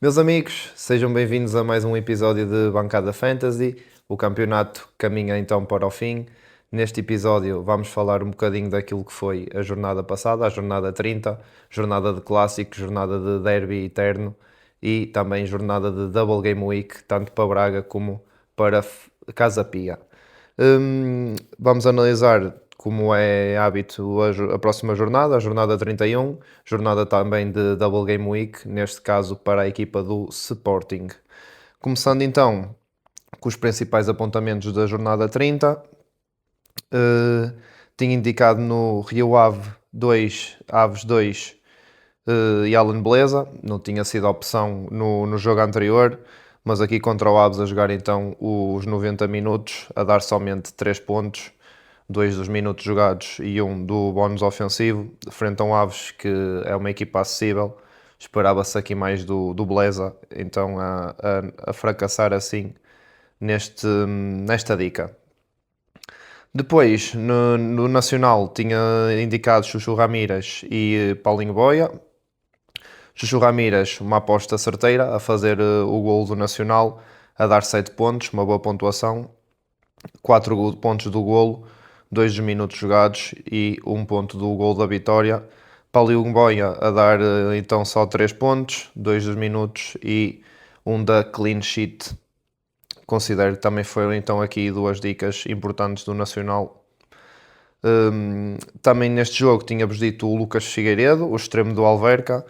Meus amigos, sejam bem-vindos a mais um episódio de Bancada Fantasy. O campeonato caminha então para o fim. Neste episódio vamos falar um bocadinho daquilo que foi a jornada passada, a jornada 30, jornada de clássico, jornada de derby eterno e também jornada de Double Game Week, tanto para Braga como para Casa Pia. Vamos analisar, como é hábito, a próxima jornada, a jornada 31, jornada também de Double Game Week, neste caso para a equipa do Sporting. Começando então com os principais apontamentos da jornada 30, tinha indicado no Rio Ave 2, Aves 2 e Alan Beleza, não tinha sido opção no jogo anterior, mas aqui contra o Aves a jogar então os 90 minutos, a dar somente 3 pontos, 2 dos minutos jogados e 1 do bónus ofensivo, frente a um Aves que é uma equipa acessível. Esperava-se aqui mais do Beleza, então a fracassar assim nesta dica. Depois, no Nacional, tinha indicado Chuchu Ramírez e Paulinho Boia. Chuchu Ramírez, uma aposta certeira, a fazer o gol do Nacional, a dar 7 pontos, uma boa pontuação, 4 pontos do golo, 2 dos minutos jogados e 1 ponto do gol da vitória. Paulinho Boia a dar então só 3 pontos, 2 dos minutos e 1 da clean sheet. Considero que também foram então aqui 2 dicas importantes do Nacional. Também neste jogo tínhamos dito o Lucas Figueiredo, o extremo do Alverca.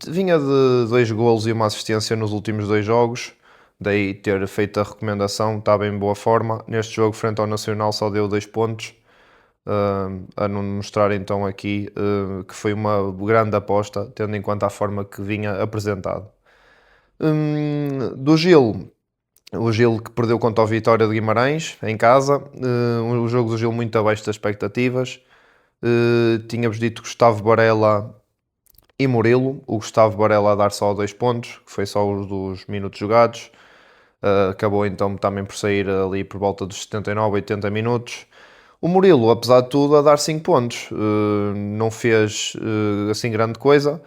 Vinha de 2 golos e uma assistência nos últimos 2 jogos, daí ter feito a recomendação, estava em boa forma. Neste jogo frente ao Nacional só deu 2 pontos, a não mostrar então aqui que foi uma grande aposta, tendo em conta a forma que vinha apresentado. Do Gil, o Gil que perdeu contra o Vitória de Guimarães, em casa, o jogo do Gil muito abaixo das expectativas. Tínhamos dito Gustavo Varela e Murilo, o Gustavo Varela a dar só 2 pontos, que foi só os dos minutos jogados. Acabou então também por sair ali por volta dos 79, 80 minutos. O Murilo, apesar de tudo, a dar 5 pontos. Não fez assim grande coisa.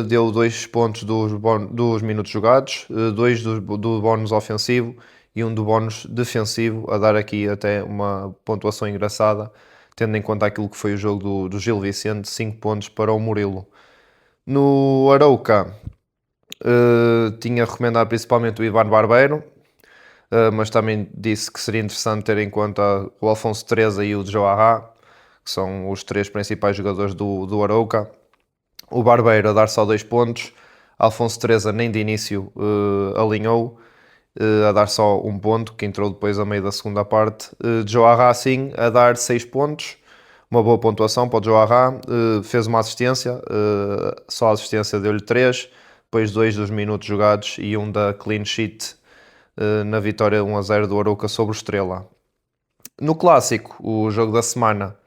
Deu 2 pontos dos minutos jogados, 2 do bónus ofensivo e 1 do bónus defensivo, a dar aqui até uma pontuação engraçada, tendo em conta aquilo que foi o jogo do Gil Vicente, 5 pontos para o Murilo. No Arauca, tinha recomendado principalmente o Ivan Barbeiro, mas também disse que seria interessante ter em conta o Alfonso Teresa e o Joahá, que são os 3 principais jogadores do Arauca. O Barbeiro a dar só 2 pontos, Alfonso Teresa nem de início alinhou, a dar só 1 ponto, que entrou depois a meio da segunda parte. Joahá sim, a dar 6 pontos, uma boa pontuação para o Joahá, fez uma assistência, só a assistência deu-lhe 3, depois 2 dos minutos jogados e 1 da clean sheet na vitória 1-0 do Arouca sobre o Estrela. No Clássico, o jogo da semana,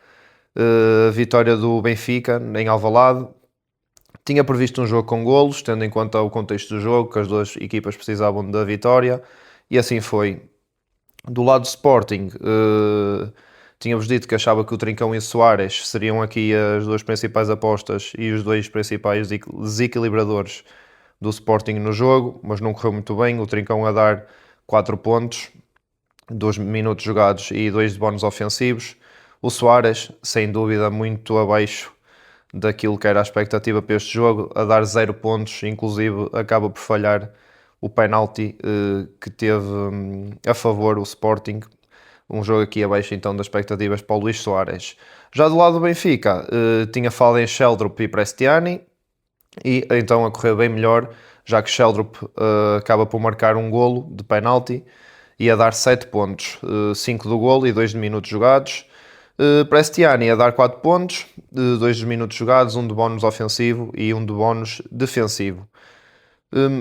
vitória do Benfica em Alvalade. Tinha previsto um jogo com golos, tendo em conta o contexto do jogo, que as 2 equipas precisavam da vitória, e assim foi. Do lado do Sporting, tínhamos dito que achava que o Trincão e o Soares seriam aqui as 2 principais apostas e os 2 principais desequilibradores do Sporting no jogo, mas não correu muito bem. O Trincão a dar 4 pontos, 2 minutos jogados e 2 de bónus ofensivos. O Soares, sem dúvida, muito abaixo daquilo que era a expectativa para este jogo, a dar 0 pontos, inclusive acaba por falhar o penalti que teve a favor o Sporting. Um jogo aqui abaixo então das expectativas para o Luís Soares. Já do lado do Benfica, tinha falado em Sheldrup e Prestiani, e então a correr bem melhor, já que Sheldrup acaba por marcar um golo de penalti e a dar 7 pontos, 5 do golo e 2 de minutos jogados. Prestiani a dar 4 pontos, 2 dos minutos jogados, 1 de bónus ofensivo e 1 de bónus defensivo.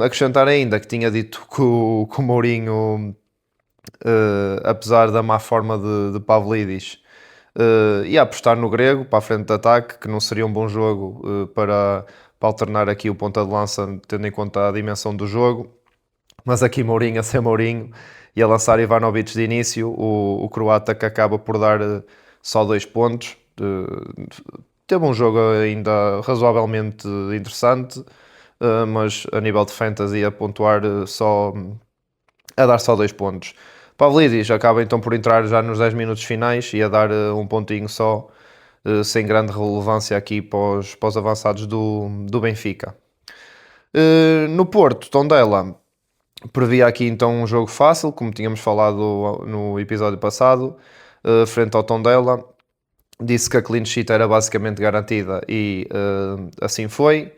Acrescentar ainda que tinha dito que o Mourinho, apesar da má forma de Pavlidis, ia apostar no grego para a frente de ataque, que não seria um bom jogo para alternar aqui o ponta de lança, tendo em conta a dimensão do jogo. Mas aqui Mourinho a ser Mourinho, ia lançar Ivanovic de início, o croata que acaba por dar só 2 pontos. Teve um jogo ainda razoavelmente interessante, mas a nível de fantasy a pontuar a dar só 2 pontos. Pavlidis acaba então por entrar já nos 10 minutos finais e a dar um pontinho só, sem grande relevância aqui para os avançados do Benfica. No Porto, Tondela previa aqui então um jogo fácil, como tínhamos falado no episódio passado, frente ao Tondela. Disse que a clean sheet era basicamente garantida e assim foi.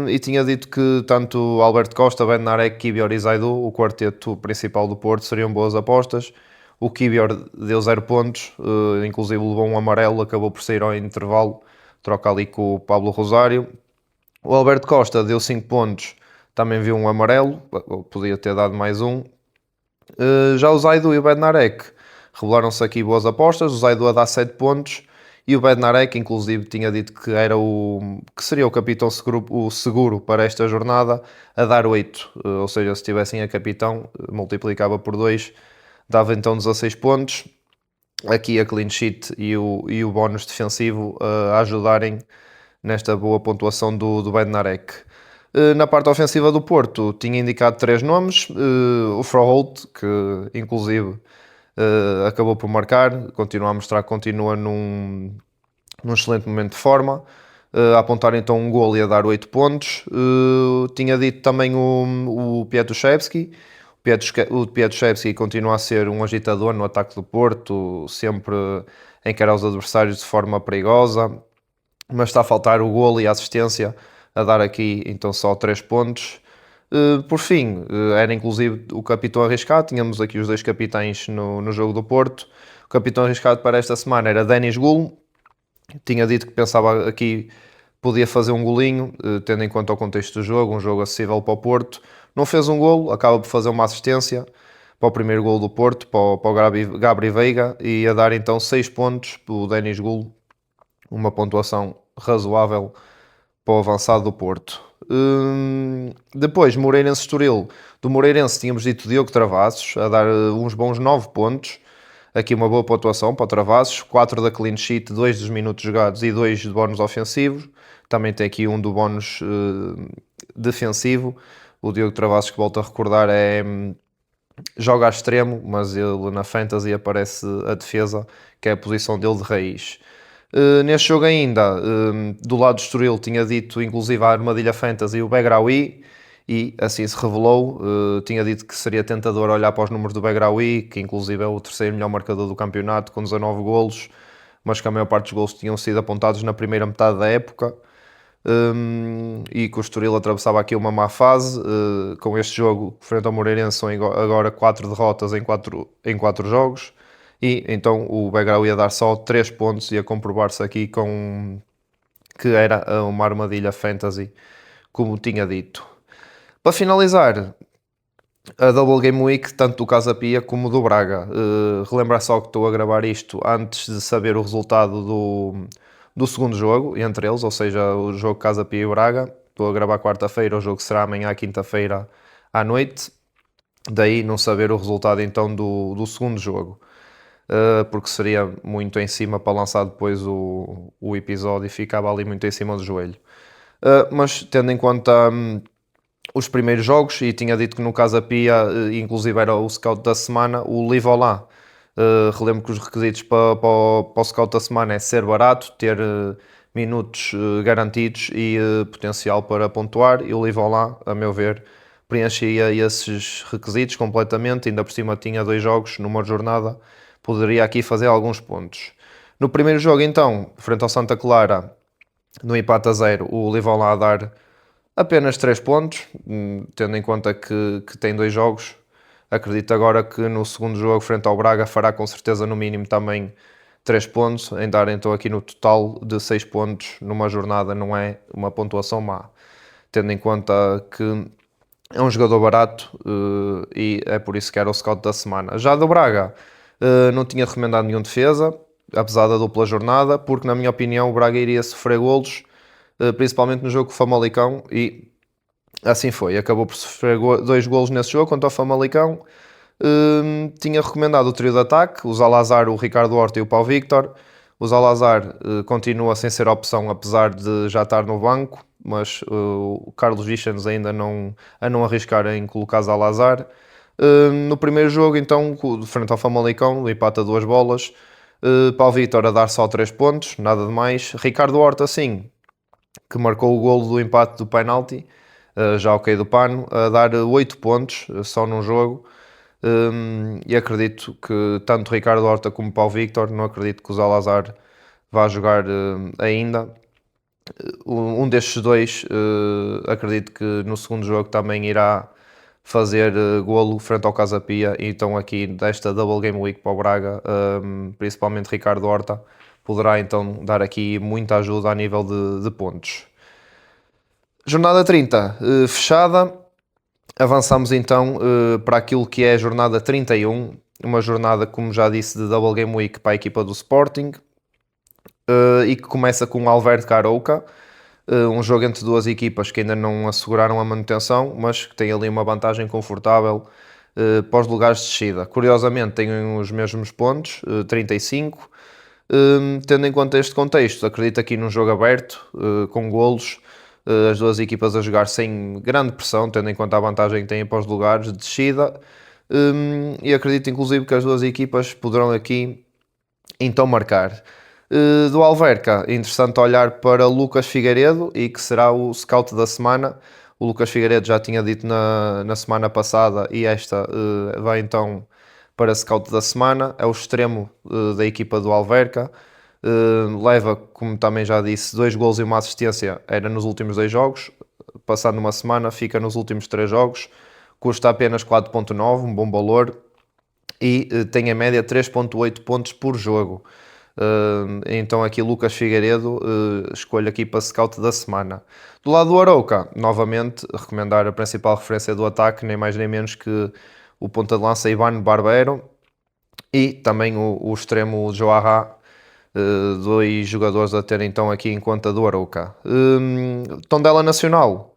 E tinha dito que tanto Alberto Costa, Bednarek, Kiwior e Zaidu, o quarteto principal do Porto, seriam boas apostas. O Kiwior deu 0 pontos, inclusive levou um amarelo, acabou por sair ao intervalo, troca ali com o Pablo Rosário. O Alberto Costa deu 5 pontos, também viu um amarelo, podia ter dado mais um. Já o Zaidu e o Bednarek revelaram-se aqui boas apostas, o Zaidu a dar 7 pontos e o Bednarek, inclusive, tinha dito que que seria o capitão seguro para esta jornada, a dar 8. Ou seja, se tivessem a capitão, multiplicava por 2, dava então 16 pontos. Aqui a clean sheet e o bónus defensivo a ajudarem nesta boa pontuação do Bednarek. Na parte ofensiva do Porto, tinha indicado 3 nomes. O Froholt, que inclusive acabou por marcar, continua a mostrar que continua num excelente momento de forma, a apontar então um gol e a dar 8 pontos. Tinha dito também o Piatuszewski. O Piatuszewski continua a ser um agitador no ataque do Porto, sempre a encarar os adversários de forma perigosa, mas está a faltar o gol e a assistência, a dar aqui então só 3 pontos. Por fim, era inclusive o capitão arriscado, tínhamos aqui os 2 capitães no jogo do Porto. O capitão arriscado para esta semana era Denis Gul, tinha dito que pensava aqui podia fazer um golinho, tendo em conta o contexto do jogo, um jogo acessível para o Porto. Não fez um golo, acaba por fazer uma assistência para o primeiro golo do Porto, para o Gabri Veiga, e a dar então 6 pontos para o Denis Gul, uma pontuação razoável para o avançado do Porto. Depois, Moreirense Estoril. Do Moreirense tínhamos dito Diogo Travassos, a dar uns bons 9 pontos. Aqui uma boa pontuação para o Travassos, 4 da clean sheet, 2 dos minutos jogados e 2 de bónus ofensivos. Também tem aqui um do bónus defensivo. O Diogo Travassos, que volto a recordar, joga a extremo, mas ele na Fantasy aparece a defesa, que é a posição dele de raiz. Neste jogo ainda, do lado do Estoril, tinha dito inclusive a Armadilha Fantasy o Begraoui, e assim se revelou. Tinha dito que seria tentador olhar para os números do Begraoui, que inclusive é o terceiro melhor marcador do campeonato, com 19 golos, mas que a maior parte dos golos tinham sido apontados na primeira metade da época. E que o Estoril atravessava aqui uma má fase. Com este jogo frente ao Moreirense são agora 4 derrotas em 4 jogos, e então o Begraoui ia dar só 3 pontos e a comprovar-se aqui com que era uma armadilha fantasy, como tinha dito. Para finalizar, a Double Game Week, tanto do Casa Pia como do Braga. Relembrar só que estou a gravar isto antes de saber o resultado do segundo jogo, entre eles, ou seja, o jogo Casa Pia e Braga. Estou a gravar quarta-feira, o jogo será amanhã, quinta-feira, à noite. Daí não saber o resultado então do segundo jogo. Porque seria muito em cima para lançar depois o episódio e ficava ali muito em cima do joelho. Mas tendo em conta os primeiros jogos, e tinha dito que no Casa Pia, inclusive era o scout da semana, o Live Olá. Relembro que os requisitos para o scout da semana é ser barato, ter minutos garantidos e potencial para pontuar, e o Live Olá, a meu ver, preenchia esses requisitos completamente. Ainda por cima tinha 2 jogos numa jornada, poderia aqui fazer alguns pontos. No primeiro jogo então, frente ao Santa Clara, no empate a 0, o Livão lá a dar apenas 3 pontos, tendo em conta que tem 2 jogos. Acredito agora que no segundo jogo, frente ao Braga, fará com certeza no mínimo também 3 pontos, em dar então aqui no total de 6 pontos numa jornada. Não é uma pontuação má, tendo em conta que é um jogador barato, e é por isso que era o scout da semana. Já do Braga, não tinha recomendado nenhum defesa, apesar da dupla jornada, porque na minha opinião o Braga iria sofrer golos, principalmente no jogo com o Famalicão, e assim foi. Acabou por sofrer 2 golos nesse jogo contra o Famalicão. Tinha recomendado o trio de ataque, o Zalazar, o Ricardo Horta e o Pau Victor. O Zalazar continua sem ser opção, apesar de já estar no banco, mas o Carlos Vichans ainda a não arriscar em colocar Zalazar. No primeiro jogo, então, frente ao Famalicão, o empate a 2 bolas. Pau Victor a dar só 3 pontos, nada de mais. Ricardo Horta, sim, que marcou o golo do empate do penalti, já ao cair do pano, a dar 8 pontos só num jogo. E acredito que tanto Ricardo Horta como Pau Victor, não acredito que o Zalazar vá jogar ainda. Um destes dois, acredito que no segundo jogo também irá fazer golo frente ao Casa Pia, então aqui desta Double Game Week para o Braga, principalmente Ricardo Horta, poderá então dar aqui muita ajuda a nível de pontos. Jornada 30, fechada. Avançamos então para aquilo que é a jornada 31, uma jornada, como já disse, de Double Game Week para a equipa do Sporting, e que começa com o Alverca Arouca, um jogo entre duas equipas que ainda não asseguraram a manutenção, mas que tem ali uma vantagem confortável para os lugares de descida. Curiosamente têm os mesmos pontos, 35, tendo em conta este contexto, acredito aqui num jogo aberto, com golos, as duas equipas a jogar sem grande pressão, tendo em conta a vantagem que têm para os lugares de descida, e acredito inclusive que as duas equipas poderão aqui então marcar. Do Alverca, interessante olhar para Lucas Figueiredo, e que será o scout da semana. O Lucas Figueiredo já tinha dito na semana passada, e esta vai então para scout da semana. É o extremo da equipa do Alverca. Leva, como também já disse, 2 golos e uma assistência, era nos últimos 2 jogos. Passando uma semana, fica nos últimos 3 jogos. Custa apenas 4.9, um bom valor. E tem a média 3.8 pontos por jogo. Então aqui Lucas Figueiredo, escolho aqui para scout da semana. Do lado do Arouca, novamente, recomendar a principal referência do ataque, nem mais nem menos que o ponta de lança Ivan Barbero, e também o extremo Joarra, 2 jogadores a ter então aqui em conta do Arouca. Tondela Nacional,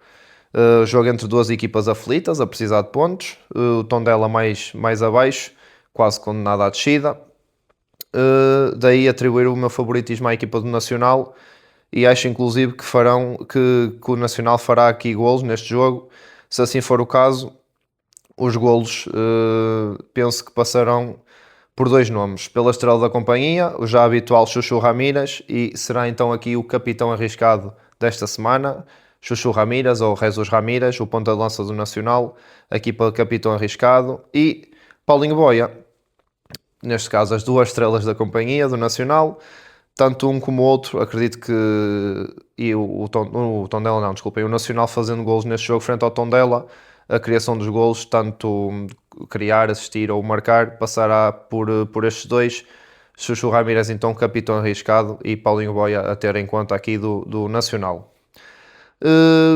jogo entre duas equipas aflitas, a precisar de pontos. O Tondela mais abaixo, quase condenado à descida. Daí atribuir o meu favoritismo à equipa do Nacional, e acho inclusive que o Nacional fará aqui golos neste jogo. Se assim for o caso, os golos penso que passarão por 2 nomes: pela estrela da companhia, o já habitual Chuchu Ramírez, e será então aqui o capitão arriscado desta semana, Chuchu Ramírez ou Jesus Ramírez, o ponta de lança do Nacional, aqui para capitão arriscado, e Paulinho Boia, neste caso as 2 estrelas da companhia do Nacional, tanto um como o outro. Acredito que o Tondela não, desculpem, o Nacional fazendo golos neste jogo frente ao Tondela, a criação dos golos, tanto criar, assistir ou marcar, passará por estes dois. Chuchu Ramírez então capitão arriscado, e Paulinho Boia a ter em conta aqui do Nacional.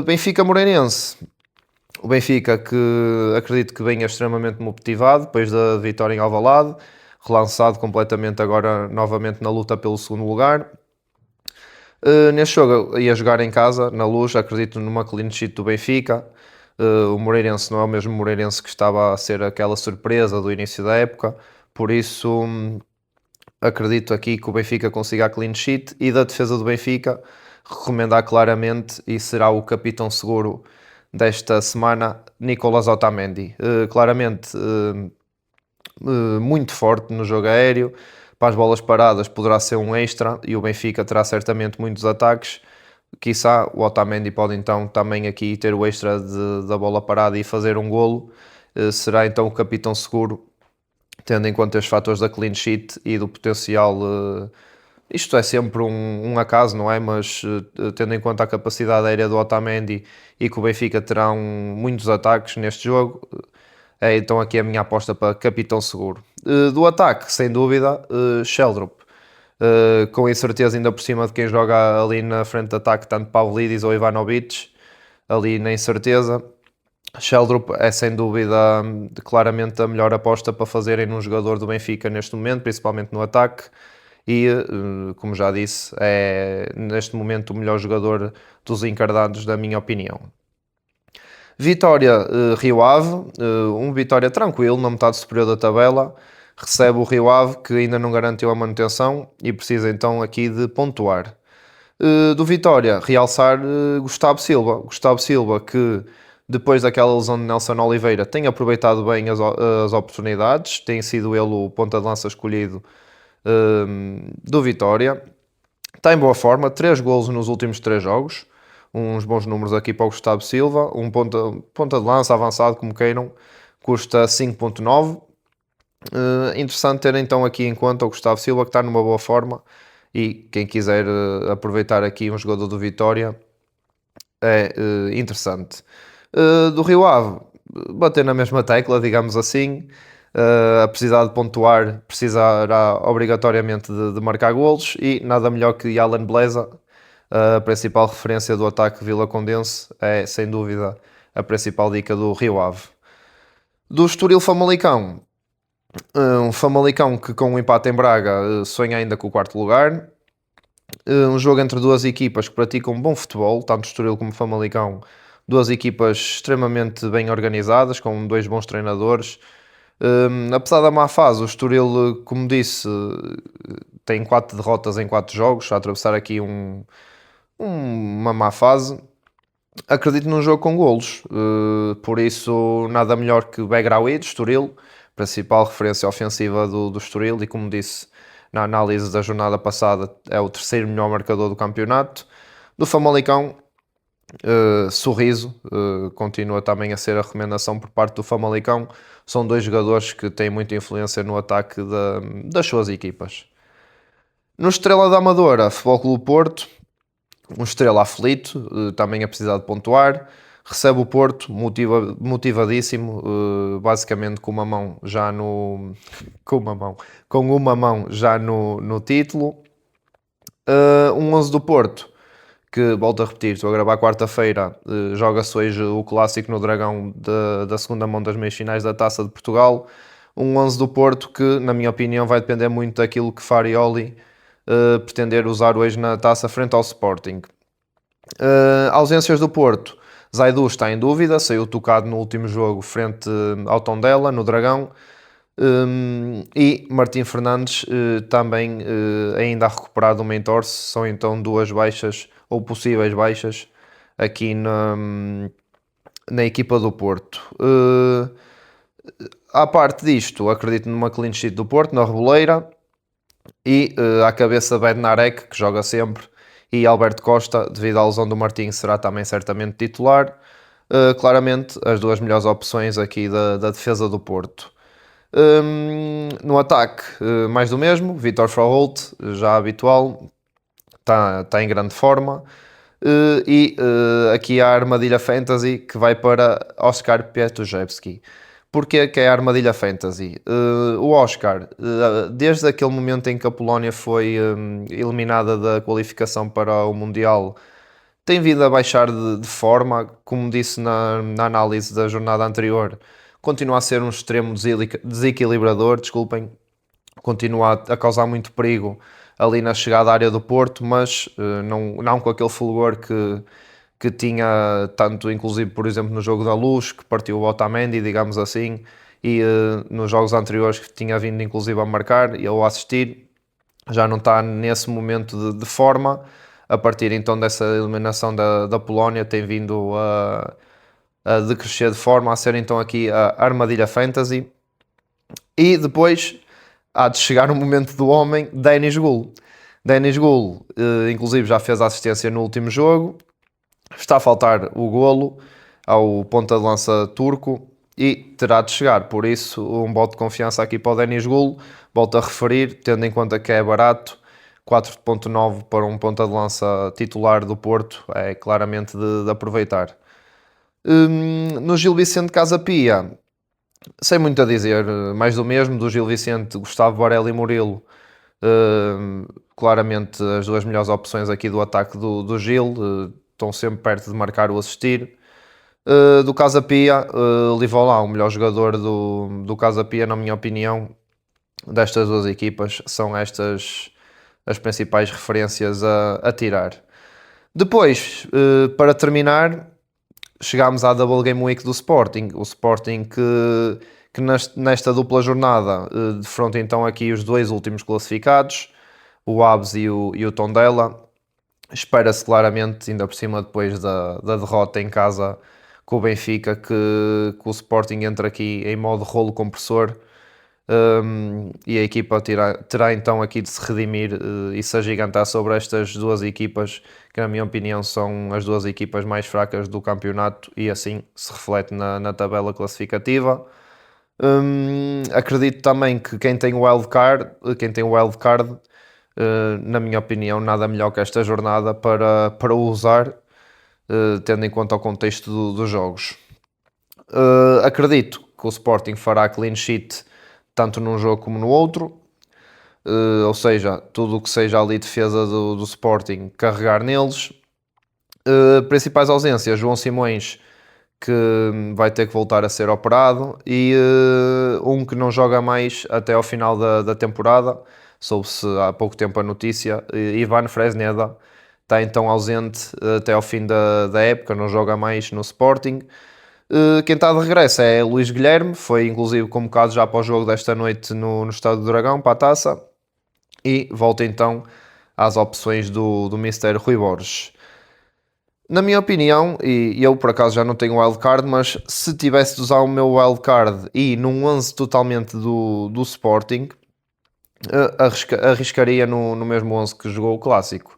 Benfica Moreirense. O Benfica, que acredito que venha extremamente motivado depois da vitória em Alvalade, relançado completamente agora novamente na luta pelo segundo lugar. Neste jogo ia jogar em casa, na Luz, acredito numa clean sheet do Benfica. O Moreirense não é o mesmo Moreirense que estava a ser aquela surpresa do início da época, por isso acredito aqui que o Benfica consiga a clean sheet. E da defesa do Benfica, recomendar claramente, e será o capitão seguro desta semana, Nicolas Otamendi. Claramente muito forte no jogo aéreo, para as bolas paradas poderá ser um extra, e o Benfica terá certamente muitos ataques. Quiçá o Otamendi pode então também aqui ter o extra da bola parada e fazer um golo. Será então o capitão seguro, tendo em conta os fatores da clean sheet e do potencial. Isto é sempre um acaso, não é? Mas tendo em conta a capacidade aérea do Otamendi, e que o Benfica terá muitos ataques neste jogo, é então aqui a minha aposta para capitão seguro. Do ataque, sem dúvida, Sheldrop. Com incerteza ainda por cima de quem joga ali na frente de ataque, tanto Pavlidis ou Ivanovic, ali na incerteza. Sheldrop é sem dúvida claramente a melhor aposta para fazerem num jogador do Benfica neste momento, principalmente no ataque. E, como já disse, é neste momento o melhor jogador dos encardados, da minha opinião. Vitória Rio Ave, um Vitória tranquilo, na metade superior da tabela, recebe o Rio Ave que ainda não garantiu a manutenção e precisa então aqui de pontuar. Do Vitória, realçar Gustavo Silva. Gustavo Silva que depois daquela lesão de Nelson Oliveira tem aproveitado bem as oportunidades, tem sido ele o ponta de lança escolhido do Vitória. Está em boa forma, 3 golos nos últimos 3 jogos, uns bons números aqui para o Gustavo Silva, um ponta de lança avançado, como queiram, custa 5.9. Interessante ter então aqui em conta o Gustavo Silva, que está numa boa forma, e quem quiser aproveitar aqui um jogador do Vitória é interessante. Do Rio Ave, bater na mesma tecla, digamos assim, a precisar de pontuar, precisará obrigatoriamente de marcar golos e nada melhor que Alan Bleza, a principal referência do ataque Vila Condense, é sem dúvida a principal dica do Rio Ave. Do Estoril Famalicão, um Famalicão que com o empate em Braga sonha ainda com o quarto lugar. Um jogo entre duas equipas que praticam bom futebol, tanto Estoril como Famalicão, duas equipas extremamente bem organizadas, com 2 bons treinadores. Apesar da má fase, o Estoril, como disse, tem 4 derrotas em 4 jogos, a atravessar aqui uma má fase. Acredito num jogo com golos, por isso nada melhor que Begraoui de Estoril, principal referência ofensiva do Estoril, e como disse na análise da jornada passada, é o terceiro melhor marcador do campeonato. Do Famalicão, Sorriso, continua também a ser a recomendação por parte do Famalicão. São 2 jogadores que têm muita influência no ataque das suas equipas. No Estrela da Amadora, Futebol Clube Porto, um Estrela aflito, também a precisar de pontuar. Recebe o Porto, motivadíssimo, basicamente com uma mão já no. Com uma mão já no título. Um 11 do Porto, que volto a repetir, estou a gravar quarta-feira, joga-se hoje o clássico no Dragão da segunda mão das meias finais da Taça de Portugal. Um 11 do Porto que, na minha opinião, vai depender muito daquilo que Farioli pretender usar hoje na Taça frente ao Sporting. Ausências do Porto. Zaidu está em dúvida, saiu tocado no último jogo frente ao Tondela, no Dragão. E Martim Fernandes também ainda a recuperar de uma entorse. São então 2 baixas ou possíveis baixas aqui na equipa do Porto. À parte disto, acredito numa clean sheet do Porto, na Reboleira, e à cabeça Bednarek, que joga sempre, e Alberto Costa, devido à lesão do Martins, será também certamente titular. Claramente, as 2 melhores opções aqui da defesa do Porto. No ataque, mais do mesmo, Vitor Froholt, já habitual, está em grande forma. Aqui a armadilha fantasy que vai para Oscar Pietruszewski. Porquê que é a armadilha fantasy? O Oscar, desde aquele momento em que a Polónia foi eliminada da qualificação para o Mundial, tem vindo a baixar de forma, como disse na análise da jornada anterior, continua a ser um extremo desequilibrador, desculpem, continua a causar muito perigo ali na chegada à área do Porto, mas não com aquele fulgor que tinha tanto, inclusive, por exemplo, no jogo da Luz, que partiu o Otamendi, digamos assim, e nos jogos anteriores que tinha vindo, inclusive, a marcar e a assistir, já não está nesse momento de forma. A partir então dessa eliminação da Polónia, tem vindo a decrescer de forma, a ser então aqui a armadilha fantasy. E depois há de chegar o momento do homem, Denis Gul. Denis Gul, inclusive, já fez a assistência no último jogo. Está a faltar o golo ao ponta de lança turco e terá de chegar. Por isso, um voto de confiança aqui para o Denis Gul. Volto a referir, tendo em conta que é barato, 4.9 para um ponta de lança titular do Porto é claramente de aproveitar. No Gil Vicente Casapia, sem muito a dizer, mais do mesmo, do Gil Vicente, Gustavo Varela e Murilo. Claramente as 2 melhores opções aqui do ataque do Gil, estão sempre perto de marcar ou assistir. Do Casa Pia, Livolá, o melhor jogador do Casa Pia, na minha opinião, destas 2 equipas, são estas as principais referências a tirar. Depois, para terminar, chegámos à Double Game Week do Sporting. O Sporting que nesta dupla jornada defronta então aqui os dois últimos classificados, o Aves e o Tondela. Espera-se claramente, ainda por cima depois da derrota em casa com o Benfica, que o Sporting entra aqui em modo rolo compressor, e a equipa terá então aqui de se redimir e se agigantar sobre estas duas equipas, que na minha opinião são as duas equipas mais fracas do campeonato, e assim se reflete na tabela classificativa. Acredito também que quem tem o wildcard, na minha opinião, nada melhor que esta jornada para o usar, tendo em conta o contexto dos jogos. Acredito que o Sporting fará clean sheet tanto num jogo como no outro, ou seja, tudo o que seja ali defesa do Sporting, carregar neles. Principais ausências: João Simões, que vai ter que voltar a ser operado, e um que não joga mais até ao final da temporada. Soube-se há pouco tempo a notícia, Ivan Fresneda está então ausente até ao fim da época, não joga mais no Sporting. Quem está de regresso é Luís Guilherme, foi inclusive convocado já para o jogo desta noite no Estádio do Dragão, para a Taça, e volta então às opções do Mister Rui Borges. Na minha opinião, e eu por acaso já não tenho wildcard, mas se tivesse de usar o meu wildcard e num 11 totalmente do Sporting, arriscaria no mesmo 11 que jogou o Clássico,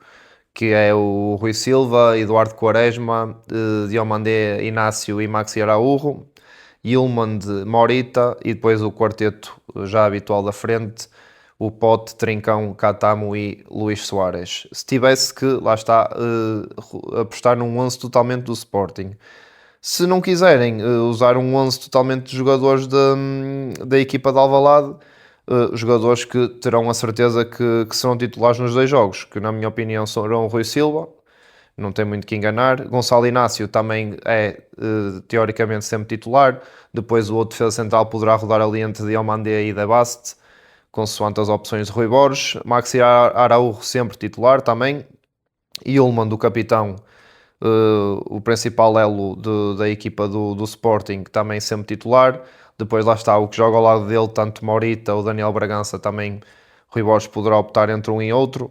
que é o Rui Silva, Eduardo Quaresma, Diomandé, Inácio e Maxi Araújo, Yulman de Morita, e depois o quarteto já habitual da frente, o Pote, Trincão, Catamo e Luís Soares. Se tivesse que, lá está, apostar num 11 totalmente do Sporting. Se não quiserem usar um 11 totalmente de jogadores da equipa de Alvalade, jogadores que terão a certeza que serão titulares nos dois jogos, que na minha opinião serão o Rui Silva, não tem muito que enganar. Gonçalo Inácio também é teoricamente sempre titular. Depois o outro defesa central poderá rodar ali entre Diomandé e Debaste, consoante as opções de Rui Borges. Maxi Araújo sempre titular também. E Ullmann, do capitão, o principal elo da equipa do Sporting, também sempre titular. Depois lá está o que joga ao lado dele, tanto Morita ou Daniel Bragança, também Rui Borges poderá optar entre um e outro.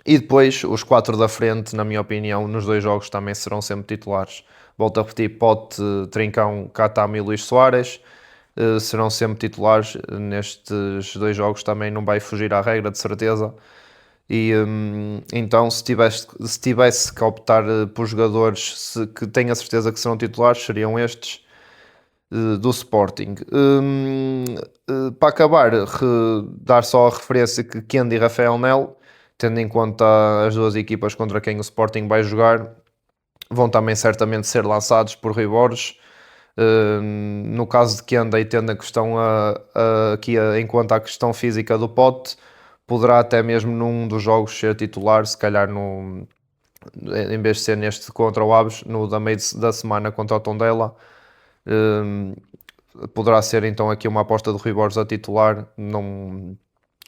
E depois os quatro da frente, na minha opinião, nos dois jogos também serão sempre titulares. Volto a repetir: Pote, Trincão, Catamo e Luís Soares serão sempre titulares nestes dois jogos. Também não vai fugir à regra, de certeza. E então, se tivesse que optar por jogadores que tenho a certeza que serão titulares, seriam estes do Sporting. Para acabar, dar só a referência que Kende e Rafael Nel, tendo em conta as duas equipas contra quem o Sporting vai jogar, vão também certamente ser lançados por Rui Borges. No caso de Kende, e tendo a questão aqui em conta a questão física do Pote, poderá até mesmo num dos jogos ser titular, se calhar em vez de ser neste contra o Aves, no da meio da semana contra o Tondela. Poderá ser então aqui uma aposta do Rui Borges a titular. Não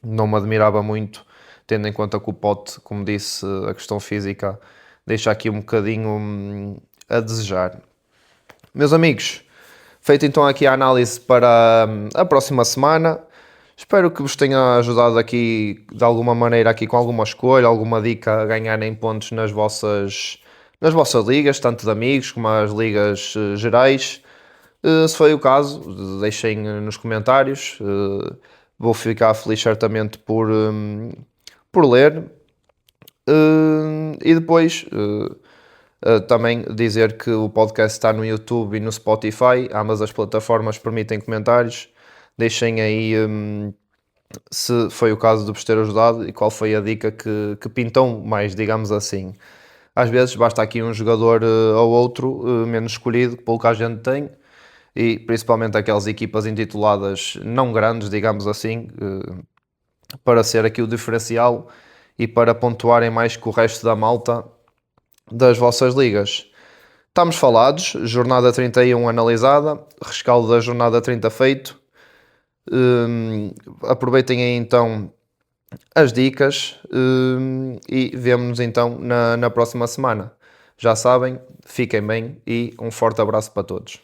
me admirava muito, tendo em conta que o Pote, como disse, a questão física deixa aqui um bocadinho a desejar. Meus amigos, feita então aqui a análise para a próxima semana. Espero que vos tenha ajudado aqui de alguma maneira, aqui com alguma escolha, alguma dica a ganharem pontos nas vossas ligas, tanto de amigos como as ligas gerais. Se foi o caso, deixem nos comentários. Vou ficar feliz certamente por ler. E depois também dizer que o podcast está no YouTube e no Spotify. Ambas as plataformas permitem comentários. Deixem aí se foi o caso de vos ter ajudado e qual foi a dica que pintou mais, digamos assim. Às vezes basta aqui um jogador ou outro menos escolhido, que pouca gente tem, e principalmente aquelas equipas intituladas não grandes, digamos assim, para ser aqui o diferencial e para pontuarem mais que o resto da malta das vossas ligas. Estamos falados, jornada 31 analisada, rescaldo da jornada 30 feito. Aproveitem aí então as dicas e vemo-nos então na próxima semana. Já sabem, fiquem bem e um forte abraço para todos.